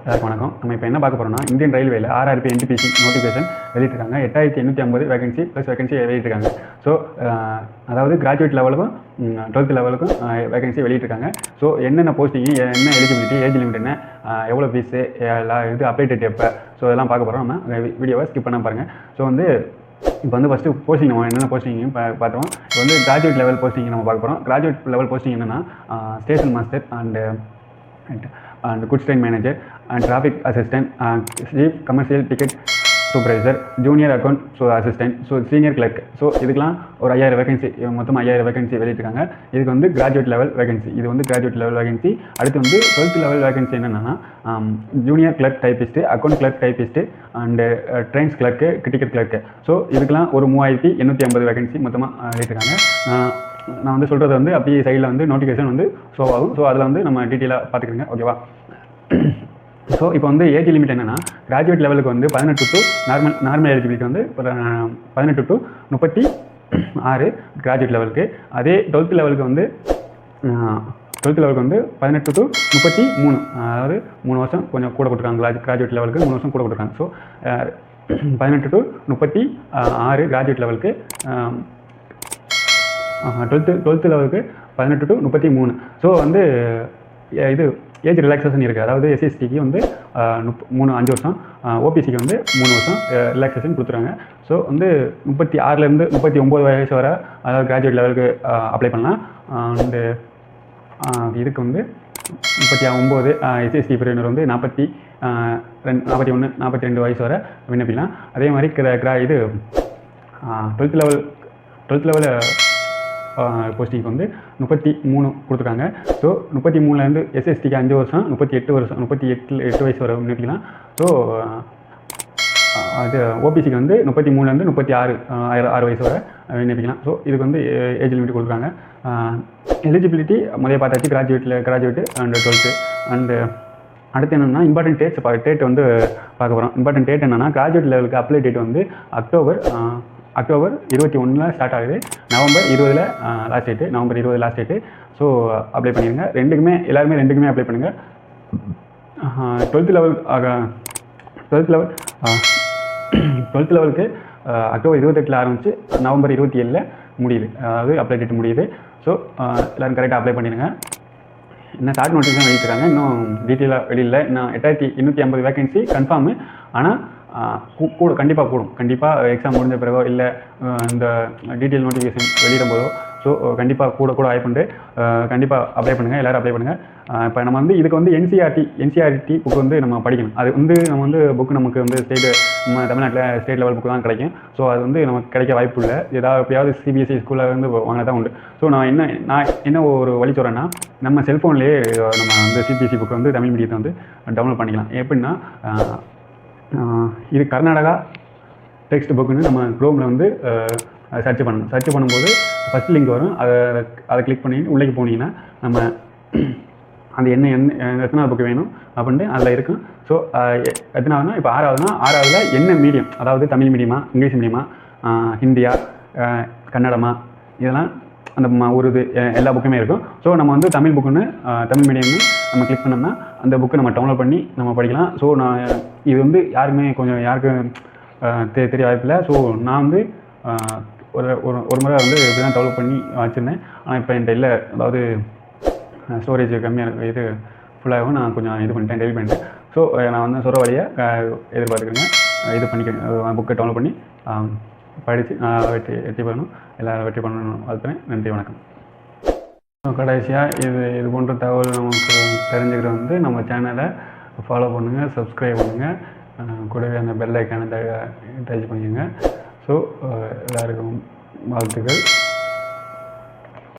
எல்லாருக்கும் வணக்கம். நம்ம இப்போ என்ன பார்க்க போகிறோம்னா, இந்தியன் ரயில்வேல RRB NTPC நோட்டிஃபிகேஷன் வெளியிட்டிருக்காங்க. 8850 வேகன்சி ப்ளஸ் வேகன்சி வெளியிட்டிருக்காங்க. ஸோ அதாவது கிராஜுவேட் லெவலுக்கும் 12th லெவலுக்கும் வேகன்சி வெளியிட்டிருக்காங்க. ஸோ என்னென்ன போஸ்டிங்கு, என்ன எலிஜிபிலிட்டி, ஏஜ் லிமிட் என்ன, எவ்வளோ ஃபீஸு, இது அப்ளை டேட் எப்போ, ஸோ இதெல்லாம் பார்க்க போகிறோம். நம்ம வீடியோவை ஸ்கிப் பண்ண பாருங்கள். ஸோ இப்போ ஃபஸ்ட்டு போஸ்டிங் நம்ம என்னென்ன போஸ்டிங்கும் பார்த்தோம். இப்போ கிராஜுவேட் லெவல் போஸ்டிங் நம்ம பார்க்க போகிறோம். கிராஜுவேட் லெவல் போஸ்டிங் என்னென்னா station master and goods train manager and traffic assistant and chief commercial ticket supervisor, junior account assistant, senior clerk. So இதுக்கெலாம் ஒரு 5000 வேகன்சி, மொத்தம் 5000 வேகன்சி வெளியிட்டிருக்காங்க. இதுக்கு கிராஜுவேட் லெவல் வேகன்சி, இது கிராஜுவேட் லெவல் வேகன்சி. அடுத்து 12th level vacancy என்னென்னா junior clerk typist, account clerk typist and trains clerk, ticket clerk. So இதுக்கெலாம் ஒரு 3850 வேகன்சி மொத்தமாக வெளியிட்டிருக்காங்க. நான் சொல்கிறது அப்படியே சைடில் நோட்டிஃபிகேஷன் ஷோ ஆகும். ஸோ அதில் நம்ம டீட்டெயிலாக பார்த்துக்கிறேங்க, ஓகேவா? ஸோ இப்போ ஏஜ் லிமிட் என்னென்னா, கிராஜுவேட் லெவலுக்கு 18 to normal eligibility 18 to 36 graduate லெவலுக்கு. அதே 12th லெவலுக்கு 18 டு 33, அதாவது 3 வருஷம் கொஞ்சம் கூட கொடுத்துருக்காங்க. கிராஜுவேட் லெவலுக்கு 3 வருஷம் கூட கொடுத்துருக்காங்க. ஸோ 18 டு 36 கிராஜுவேட் லெவலுக்கு. 12th லெவலுக்கு 18 டு 33. ஸோ இது ஏஜ் ரிலாக்ஸேஷன் இருக்குது. அதாவது SSTக்கு 5 வருஷம், OPCக்கு 3 வருஷம் ரிலாக்ஸேஷன் கொடுத்துருக்காங்க. ஸோ 36லேருந்து 39 வயசு வரை, அதாவது கிராஜுவேட் லெவலுக்கு அப்ளை பண்ணலாம். அண்டு இதுக்கு 39 SST பிரிவினர் 41 வயசு வரை விண்ணப்பிக்கலாம். அதே மாதிரி இது 12th லெவல் போஸ்டிங்க்கு 33 கொடுத்துருக்காங்க. ஸோ 33லேருந்து SSTக்கு 5 வருஷம், 38 வயசு வரை விண்ணப்பிக்கலாம். ஸோ அது OPCக்கு 33லேருந்து 36 வயசு வரை விண்ணப்பிக்கலாம். ஸோ இதுக்கு ஏஜ் லிமிட் கொடுக்குறாங்க. எலிஜிபிலிட்டி முதல்ல பார்த்தாச்சு, கிராஜுவேட்டு அண்ட் 12th. அண்டு அடுத்து என்னென்னா இம்பார்ட்டன்ட் டேட்ஸ் பார்க்க போகிறோம். இம்பார்ட்டன்ட் டேட் என்னென்னா, கிராஜுவேட் லெவலுக்கு அப்ளை டேட் அக்டோபர் 21 ஸ்டார்ட் ஆகுது. November 20 last date. November 20 last date. So apply பண்ணிடுங்க. எல்லாருமே ரெண்டுக்குமே அப்ளை பண்ணுங்கள். 12th லெவலுக்கு அக்டோபர் 28 ஆரம்பித்து நவம்பர் 27 முடியுது, அதாவது அப்ளை டேட் முடியுது. ஸோ எல்லோரும் கரெக்டாக அப்ளை பண்ணிடுங்க. இன்னும் ஷார்ட் நோட்டிஃபிகேஷன் வெளியிட்டிருக்காங்க, இன்னும் டீட்டெயிலாக வெளியில். இன்னும் 8850 வேகன்சி கன்ஃபார்மு. ஆனால் கண்டிப்பாக எக்ஸாம் முடிஞ்ச பிறகோ இல்லை இந்த டீட்டெயில் நோட்டிஃபிகேஷன் வெளியிடும் போதோ, ஸோ கண்டிப்பாக கூட ஆய்வு கண்டிப்பாக அப்ளை பண்ணுங்கள். எல்லோரும் அப்ளை பண்ணுங்கள். இப்போ நம்ம இதுக்கு NCERT புக்கு நம்ம படிக்கணும். அது நம்ம புக்கு நமக்கு நம்ம தமிழ்நாட்டில் ஸ்டேட் லெவல் புக்கு தான் கிடைக்கும். ஸோ அது நமக்கு கிடைக்க வாய்ப்பு இல்லை. எப்பயாவது CBSE ஸ்கூலில் வாங்கினா தான் உண்டு. ஸோ நான் என்ன ஒரு வழி சொல்கிறேன்னா, நம்ம செல்ஃபோன்லேயே நம்ம CBSE புக்கு தமிழ் மீடியத்தை டவுன்லோட் பண்ணிக்கலாம். எப்படின்னா, இது கர்நாடகா டெக்ஸ்ட் புக்குன்னு நம்ம க்ரோமில் சர்ச் பண்ணணும். சர்ச் பண்ணும்போது ஃபஸ்ட் லிங்க் வரும். அதை கிளிக் பண்ணி உள்ளே போனீங்கன்னா நம்ம அது எத்தனாவது புக்கு வேணும் அப்படின்ட்டு அதில் இருக்கும். ஸோ எத்தனாவதுனா, இப்போ 6வதுல என்ன மீடியம், அதாவது தமிழ் மீடியமா, இங்கிலீஷ் மீடியமா, ஹிந்தியா, கன்னடமா, இதெல்லாம் அந்த ஒரு எல்லா புக்குமே இருக்கும். ஸோ நம்ம தமிழ் புக்குன்னு, தமிழ் மீடியம்னு நம்ம கிளிக் பண்ணோம்னா அந்த புக்கை நம்ம டவுன்லோட் பண்ணி நம்ம படிக்கலாம். ஸோ இது யாருமே யாருக்கும் தெரிய வாய்ப்பில்லை. ஸோ நான் ஒரு முறை இப்படி தான் டெவலப் பண்ணி வச்சுருந்தேன். ஆனால் இப்போ என்கிட்ட இல்லை, அதாவது ஸ்டோரேஜ் கம்மியாக இது ஃபுல்லாகவும் நான் கொஞ்சம் இது பண்ணிட்டேன், டெலிட் பண்ணிட்டேன். ஸோ நான் சொல்கிற வழியை எதிர்பார்த்துக்கிறேங்க. இது பண்ணிக்கிறேன், புக்கை டவுன்லோட் பண்ணி படித்து வெற்றி பெறணும். எல்லோரும் வெற்றி பண்ணணும் வாழ்த்துறேன். நன்றி, வணக்கம். கடைசியாக இது போன்ற தகவல் நமக்கு தெரிஞ்சுக்கிறது நம்ம சேனலை ஃபாலோ பண்ணுங்கள், சப்ஸ்கிரைப் பண்ணுங்கள். கூடவே அந்த பெல் ஐக்கானை டச் பண்ணிக்கோங்க. ஸோ எல்லாருக்கும் வாழ்த்துக்கள்.